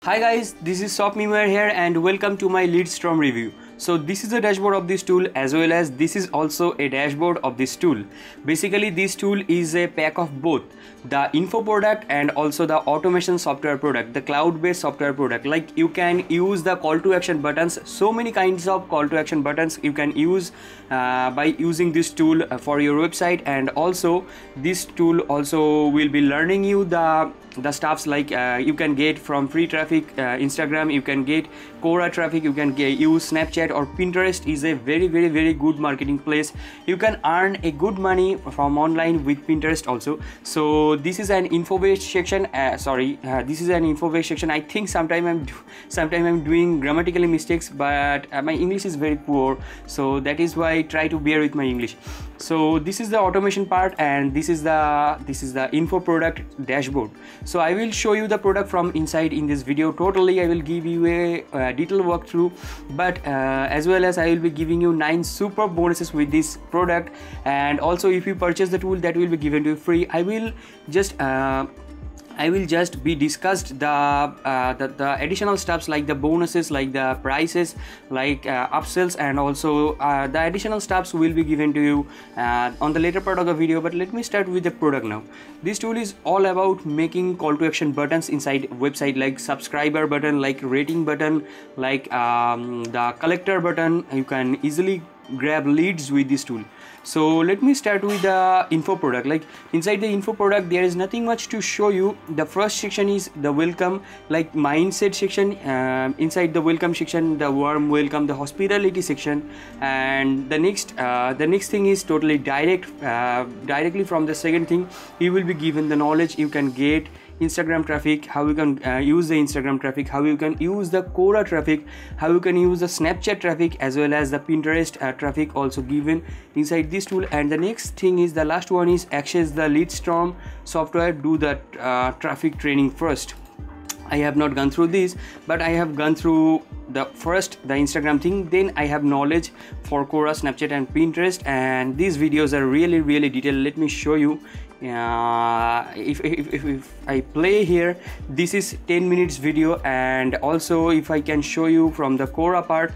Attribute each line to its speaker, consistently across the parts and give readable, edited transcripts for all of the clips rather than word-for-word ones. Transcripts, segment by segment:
Speaker 1: Hi guys, this is Sopmeware here and welcome to my Leadstorm review. So this is the dashboard of this tool as well as this is also a dashboard of this tool. Basically this tool is a pack of both the info product and also the automation software product, the cloud-based software product. Like you can use the call to action buttons, so many kinds of call to action buttons you can use by using this tool for your website, and also this tool also will be learning you the stuffs like you can get from free traffic, Instagram, you can get Quora traffic, you can use Snapchat or Pinterest is a very good marketing place. You can earn a good money from online with Pinterest also. So this is an info based section. This is an info based section. I think sometime I'm doing grammatically mistakes, but my English is very poor, so that is why I try to bear with my English. So this is the automation part and this is the info product dashboard. So I will show you the product from inside in this video. Totally I will give you a detailed walkthrough, but as well as I will be giving you 9 super bonuses with this product, and also if you purchase the tool that will be given to you free. I will just be discussed the additional stuffs like the bonuses, like the prices, like upsells, and also the additional stuffs will be given to you on the later part of the video. But let me start with the product now. This tool is all about making call to action buttons inside website, like subscriber button, like rating button, like the collector button. You can easily grab leads with this tool. So let me start with the info product. Like inside the info product there is nothing much to show you. The first section is the welcome, like mindset section. Inside the welcome section, the warm welcome, the hospitality section, and the next thing is totally directly from the second thing you will be given the knowledge. You can get Instagram traffic, how you can use the Instagram traffic, how you can use the Quora traffic, how you can use the Snapchat traffic, as well as the Pinterest traffic also given inside this tool. And the next thing is the last one is access the Leadstorm software, do the traffic training first. I have not gone through this, but I have gone through the Instagram thing, then I have knowledge for Quora, Snapchat and Pinterest, and these videos are really detailed. Let me show you. If I play here, this is 10 minutes video, and also if I can show you from the Quora part,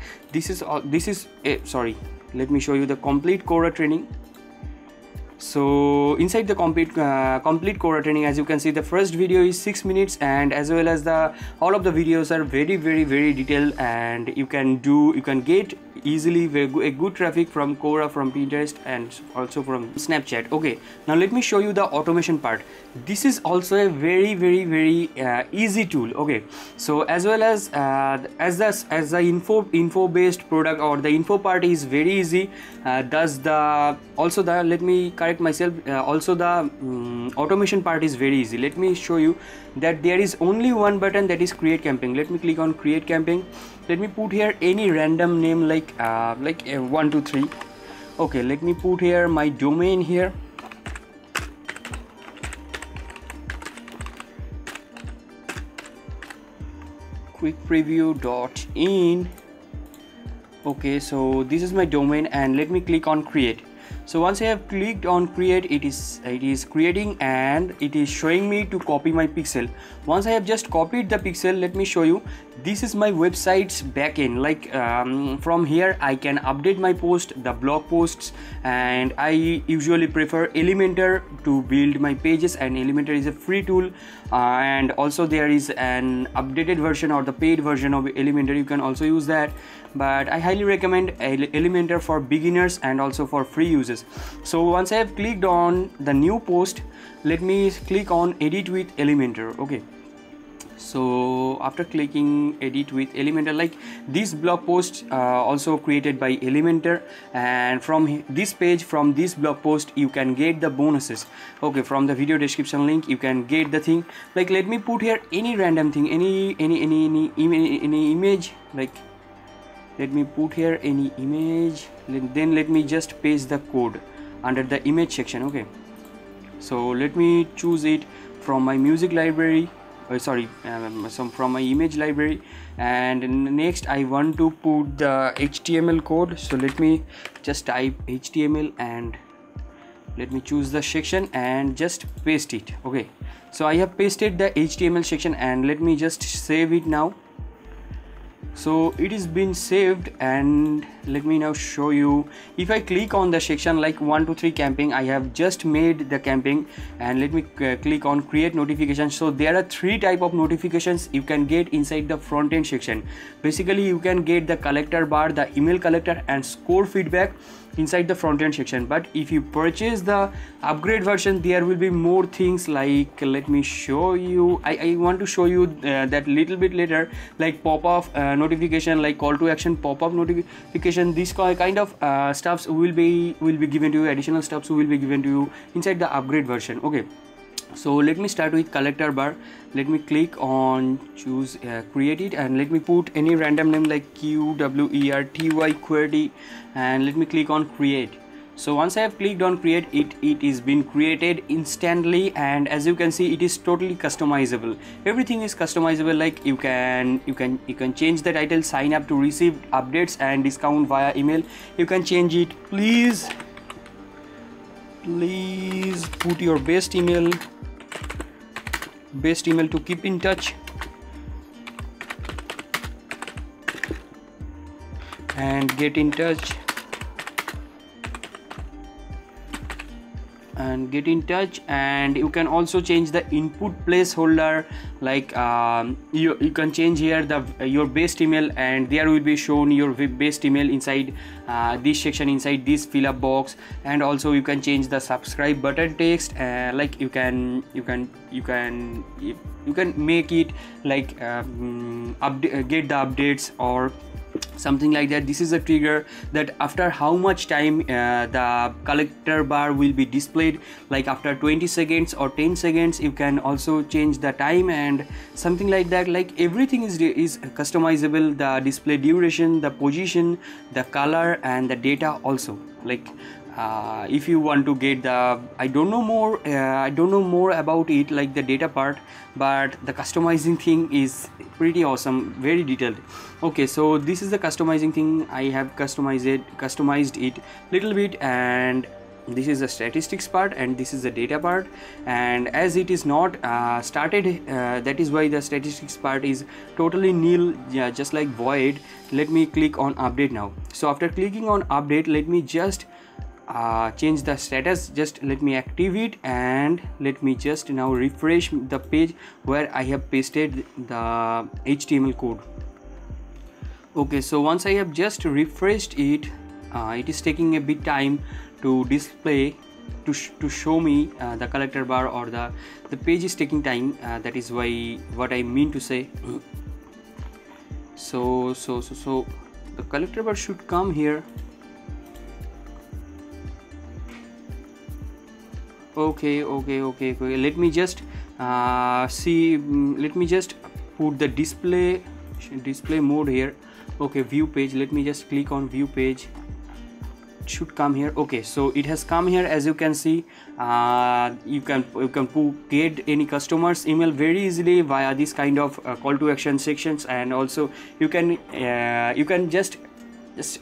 Speaker 1: let me show you the complete Quora training. So inside the complete Quora training, as you can see, the first video is 6 minutes, and as well as all of the videos are very detailed, and you can get easily a good traffic from Quora, from Pinterest, and also from Snapchat. Okay, now let me show you the automation part. This is also a very easy tool. Okay, so as well as the info based product, or the info part is very easy. Let me correct myself, also the automation part is very easy. Let me show you that there is only one button, that is create campaign. Let me click on create campaign. Let me put here any random name like 123. Okay, let me put here my domain here. quickpreview.in. okay, so this is my domain, and let me click on create. So once I have clicked on create, it is creating, and it is showing me to copy my pixel. Once I have just copied the pixel, let me show you. This is my website's backend. Like from here I can update my post, the blog posts, and I usually prefer Elementor to build my pages, and Elementor is a free tool, and also there is an updated version or the paid version of Elementor. You can also use that, but I highly recommend Elementor for beginners and also for free users. So once I have clicked on the new post, let me click on edit with Elementor. Okay, so after clicking edit with Elementor, like this blog post also created by Elementor, and from this page, from this blog post, you can get the bonuses. Okay, from the video description link you can get the thing. Like let me put here any random thing, any image. Like let me put here any image, then let me just paste the code under the image section. Okay, so let me choose it from my music library, from my image library, and next I want to put the HTML code. So let me just type HTML and let me choose the section and just paste it. Okay, so I have pasted the HTML section and let me just save it now. So it is been saved, and let me now show you. If I click on the section like 1 to 3 camping, I have just made the camping, and let me click on create notifications. So there are 3 type of notifications you can get inside the front end section. Basically you can get the collector bar, the email collector, and score feedback inside the front end section. But if you purchase the upgrade version, there will be more things, like let me show you. I want to show you that little bit later, like pop-up notification, like call to action, pop-up notification. This kind of stuffs will be given to you. Additional stuffs will be given to you inside the upgrade version. Okay, so let me start with collector bar. Let me click on choose create it, and let me put any random name like QWERTY QWERTY, and let me click on create. So once I have clicked on create, it is been created instantly, and as you can see, it is totally customizable. Everything is customizable. Like you can change the title, sign up to receive updates and discount via email. You can change it. Please put your best email to keep in touch, and get in touch, and you can also change the input placeholder. Like you can change here your best email, and there will be shown your best email inside this section, inside this fill up box. And also you can change the subscribe button text, like you can make it like get the updates or something like that. This is a trigger that after how much time the collector bar will be displayed, like after 20 seconds or 10 seconds. You can also change the time and something like that. Like everything is customizable. The display duration, the position, the color, and the data also. Like if you want to get the I don't know more about it, like the data part, but the customizing thing is pretty awesome, very detailed. Okay, so this is the customizing thing. I have customized it little bit, and this is the statistics part, and this is the data part. And as it is not started, that is why the statistics part is totally nil, just like void. Let me click on update now. So after clicking on update, let me just change the status. Just let me active it, and let me just now refresh the page where I have pasted the HTML code. Okay, so once I have just refreshed it, it is taking a bit time to display, to show me the collector bar, or the page is taking time. That is why what I mean to say. So the collector bar should come here. Okay, let me just see. Let me just put the display mode here. Okay, view page. Let me just click on view page. It should come here. Okay, so it has come here. As you can see, you can get any customer's email very easily via this kind of call to action sections. And also you can just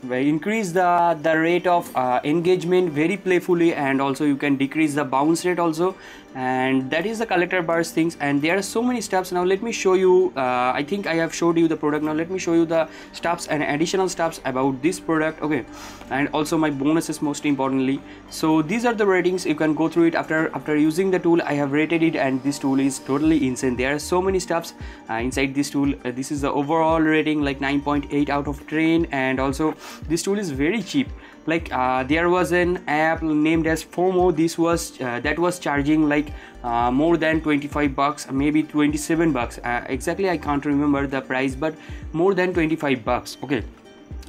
Speaker 1: increase the rate of engagement very playfully, and also you can decrease the bounce rate also. And that is the collector bars things, and there are so many stuffs. Now let me show you. I think I have showed you the product. Now let me show you the stuffs and additional stuffs about this product. Okay, and also my bonuses most importantly. So these are the ratings. You can go through it after using the tool. I have rated it, and this tool is totally insane. There are so many stuffs inside this tool. This is the overall rating, like 9.8 out of 10, and also this tool is very cheap. Like there was an app named as FOMO. This was that was charging like more than 25 bucks, maybe 27 bucks. Exactly I can't remember the price, but more than 25 bucks. Okay,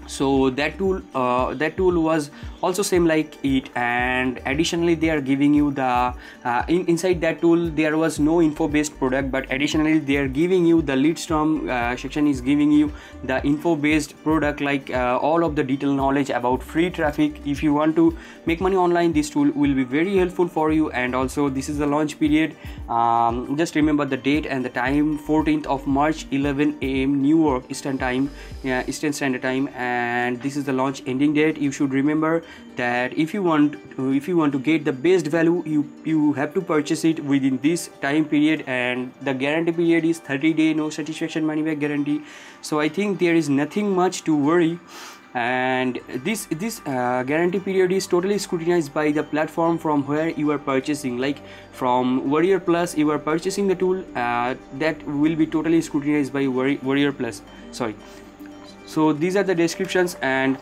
Speaker 1: so that tool was also same like it. And additionally they are giving you the inside that tool there was no info based product, but additionally they are giving you the Leadstorm section is giving you the info based product, like all of the detailed knowledge about free traffic. If you want to make money online, this tool will be very helpful for you. And also this is the launch period. Just remember the date and the time, 14th of March, 11 AM New York Eastern Standard Time. and this is the launch ending date. You should remember that if you want to get the best value, you have to purchase it within this time period, and the guarantee period is 30-day no satisfaction money back guarantee. So I think there is nothing much to worry, and this guarantee period is totally scrutinized by the platform from where you are purchasing. Like from Warrior Plus you are purchasing the tool, that will be totally scrutinized by Warrior Plus. Sorry. So these are the descriptions, and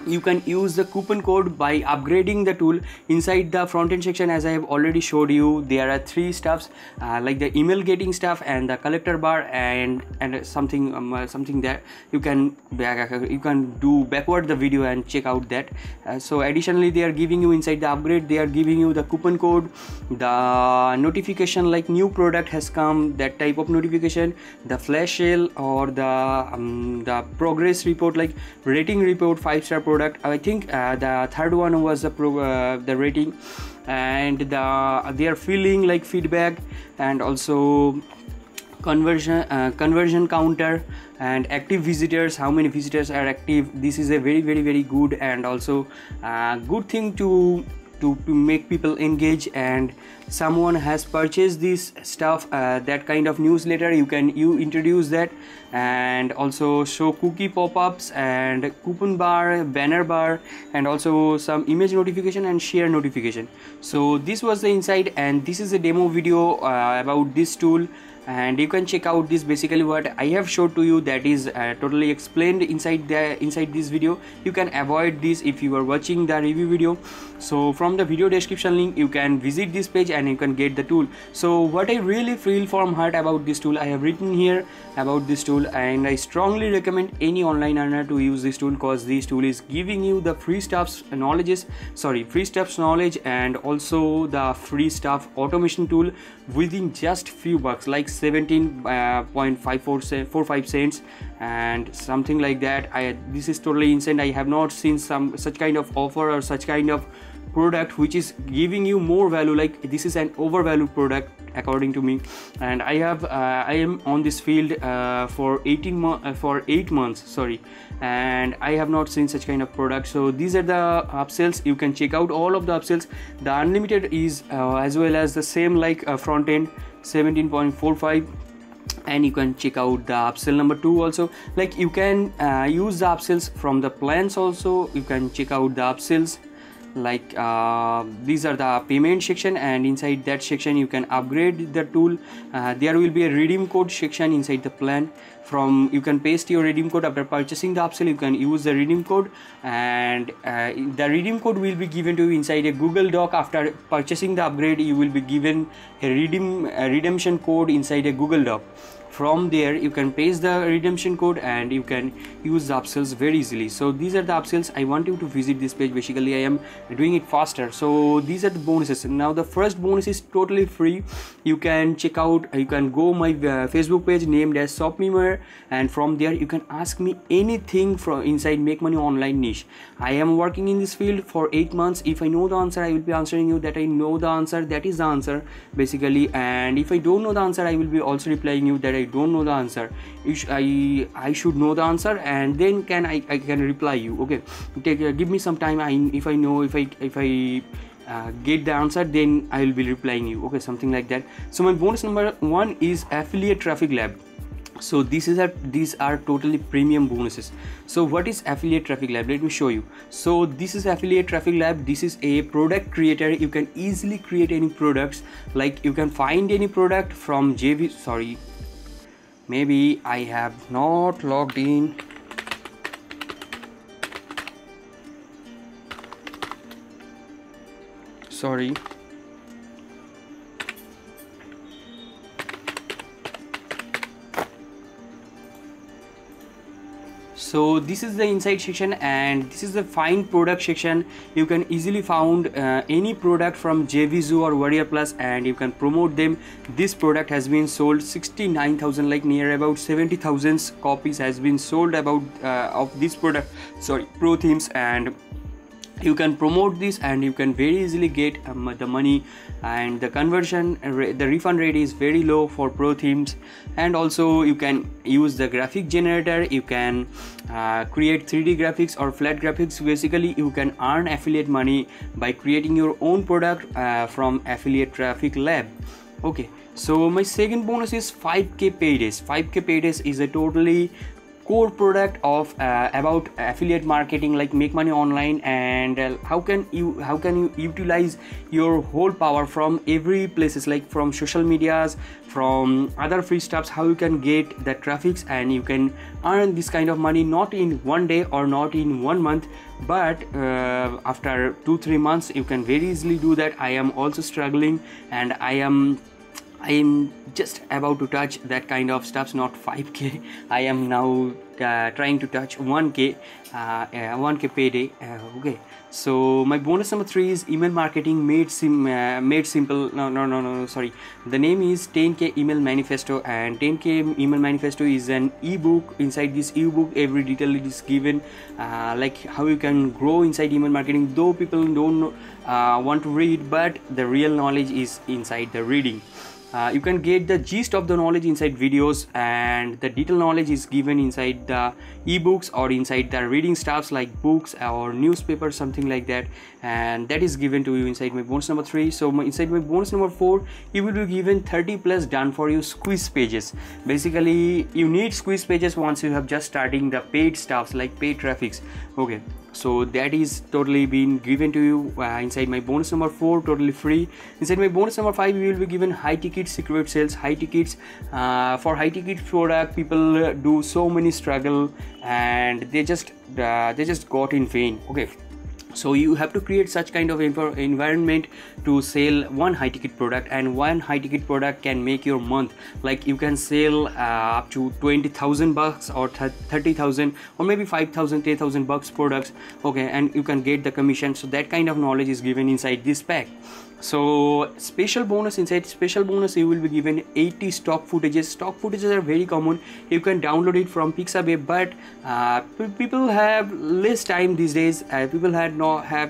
Speaker 1: you can use the coupon code by upgrading the tool. Inside the front end section, as I have already showed you, there are three stuffs, like the email getting stuff and the collector bar and something that you can do backward the video and check out that. So additionally, they are giving you inside the upgrade, they are giving you the coupon code, the notification like new product has come, that type of notification, the flash sale, or the progress report like rating report, 5-star product. I think the third one was the rating, and they are feeling like feedback, and also conversion counter and active visitors, how many visitors are active. This is a very good and also good thing to make people engage, and someone has purchased this stuff, that kind of newsletter, you introduce that, and also show cookie pop-ups and coupon bar, banner bar, and also some image notification and share notification. So this was the inside, and this is a demo video about this tool, and you can check out this. Basically what I have showed to you, that is totally explained inside this video. You can avoid this if you are watching the review video. So from the video description link you can visit this page and you can get the tool. So what I really feel from heart about this tool, I have written here about this tool, and I strongly recommend any online earner to use this tool, because this tool is giving you the free stuff knowledge, and also the free stuff automation tool within just few bucks, like 17.45 cents and something like that. This is totally insane. I have not seen such kind of offer or such kind of product which is giving you more value. Like this is an overvalued product according to me, and I am on this field for 8 months, and I have not seen such kind of product. So these are the upsells. You can check out all of the upsells. The unlimited is as well as the same like front end 17.45, and you can check out the upsell number 2 also. Like you can use the upsells from the plans also. You can check out the upsells, like these are the payment section, and inside that section you can upgrade the tool. There will be a redeem code section inside the plan. You can paste your redeem code after purchasing the upsell. You can use the redeem code, and the redeem code will be given to you inside a Google Doc. After purchasing the upgrade, you will be given a redemption code inside a Google Doc. From there you can paste the redemption code and you can use the upsells very easily. So these are the upsells. I want you to visit this page. Basically I am doing it faster. So these are the bonuses. Now the first bonus is totally free. You can check out, you can go my Facebook page named as Shopmemer, and from there you can ask me anything from inside Make Money Online niche. I am working in this field for 8 months. If I know the answer, I will be answering you that I know the answer, that is the answer basically. And if I don't know the answer, I will be also replying you that I don't know the answer. I should know the answer, and then I can reply you. Okay, give me some time. If I get the answer, then I will be replying you. Okay, something like that. So my bonus number 1 is Affiliate Traffic Lab. So these are totally premium bonuses. So what is Affiliate Traffic Lab? Let me show you. So this is Affiliate Traffic Lab. This is a product creator. You can easily create any products. Like you can find any product from JV. Sorry, maybe I have not logged in. Sorry. So this is the inside section, and this is the find product section. You can easily found any product from JVZoo or Warrior Plus, and you can promote them. This product has been sold 69,000, like near about 70,000 copies has been sold about of this product. Sorry, Pro Themes, and you can promote this and you can very easily get the money, and the conversion the refund rate is very low for pro themes. And also you can use the graphic generator, you can create 3D graphics or flat graphics. Basically you can earn affiliate money by creating your own product from Affiliate Traffic Lab. Okay, so my second bonus is 5k paydays. 5k paydays is a totally core product of about affiliate marketing, like make money online, and how can you utilize your whole power from every places, like from social medias, from other free stuffs, how you can get the traffics and you can earn this kind of money, not in one day or not in 1 month, but after 2-3 months you can very easily do that. I am also struggling, and I am just about to touch that kind of stuffs, not 5k. I am now trying to touch 1k 1k payday. Okay, so my bonus number 3 is email marketing made simple. No, sorry, the name is 10k email manifesto, and 10k email manifesto is an ebook. Inside this ebook every detail is given, like how you can grow inside email marketing, though people don't want to read, but the real knowledge is inside the reading. You can get the gist of the knowledge inside videos, and the detailed knowledge is given inside the ebooks or inside the reading stuffs like books or newspapers, something like that, and that is given to you inside my bonus number 3. So inside my bonus number 4, you will be given 30 plus done for you squeeze pages. Basically you need squeeze pages once you have just starting the paid stuffs like paid traffics. Okay, so that is totally been given to you inside my bonus number 4, totally free. Inside my bonus number 5, you will be given high ticket secret sales. High tickets, for high ticket product people do so many struggle, and they just got in vain. Okay, so you have to create such kind of environment to sell one high ticket product, and one high ticket product can make your month. Like you can sell up to 20,000 bucks or 30,000 or maybe 5,000 10,000 bucks products. Okay, and you can get the commission. So that kind of knowledge is given inside this pack. So special bonus, inside special bonus you will be given 80 stock footages. Stock footages are very common, you can download it from Pixabay, but people have less time these days. People have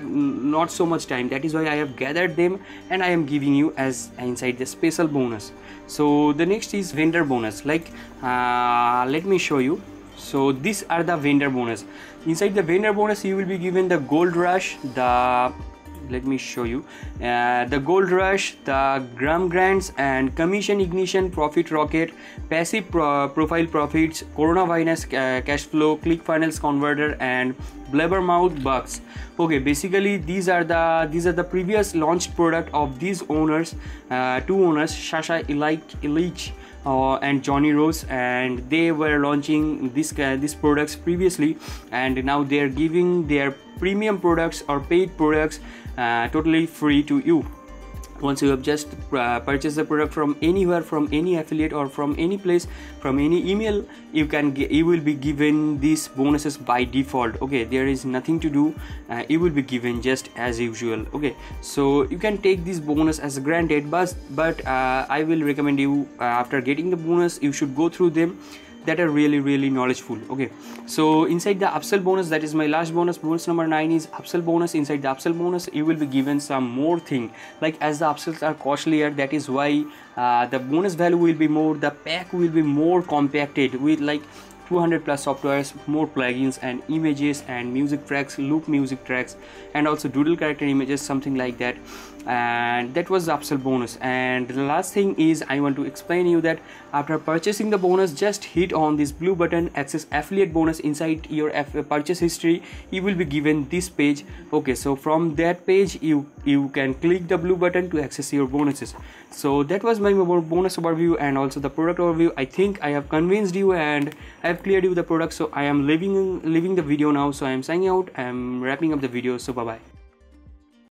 Speaker 1: not so much time, that is why I have gathered them and I am giving you as inside the special bonus. So the next is vendor bonus. Like let me show you. So these are the vendor bonus. Inside the vendor bonus you will be given the gold rush, let me show you, the gold rush, the gram grants, and commission ignition, profit rocket, passive profile profits, coronavirus cash flow, ClickFunnels converter, and blabbermouth bucks. Okay, basically these are the previous launched product of these owners, two owners, Sasha Illich and Johnny Rose, and they were launching these products previously, and now they are giving their premium products or paid products totally free to you. Once you have just purchased the product from anywhere, from any affiliate or from any place, from any email, you will be given these bonuses by default. Okay, there is nothing to do, it will be given just as usual. Okay, so you can take this bonus as granted, but I will recommend you after getting the bonus you should go through them, that are really knowledgeful. Okay, so inside the upsell bonus, that is my last bonus, bonus number 9 is upsell bonus. Inside the upsell bonus you will be given some more thing, like as the upsells are costlier, that is why the bonus value will be more, the pack will be more compacted with like 200 plus softwares, more plugins and images and music tracks, loop music tracks, and also doodle character images, something like that. And that was the upsell bonus. And the last thing is I want to explain you that after purchasing the bonus, just hit on this blue button, access affiliate bonus. Inside your purchase history you will be given this page. Okay, so from that page you can click the blue button to access your bonuses. So that was my bonus overview and also the product overview. I think I have convinced you and I have cleared you the product. So I am leaving the video now. So I am signing out, I am wrapping up the video. So bye bye.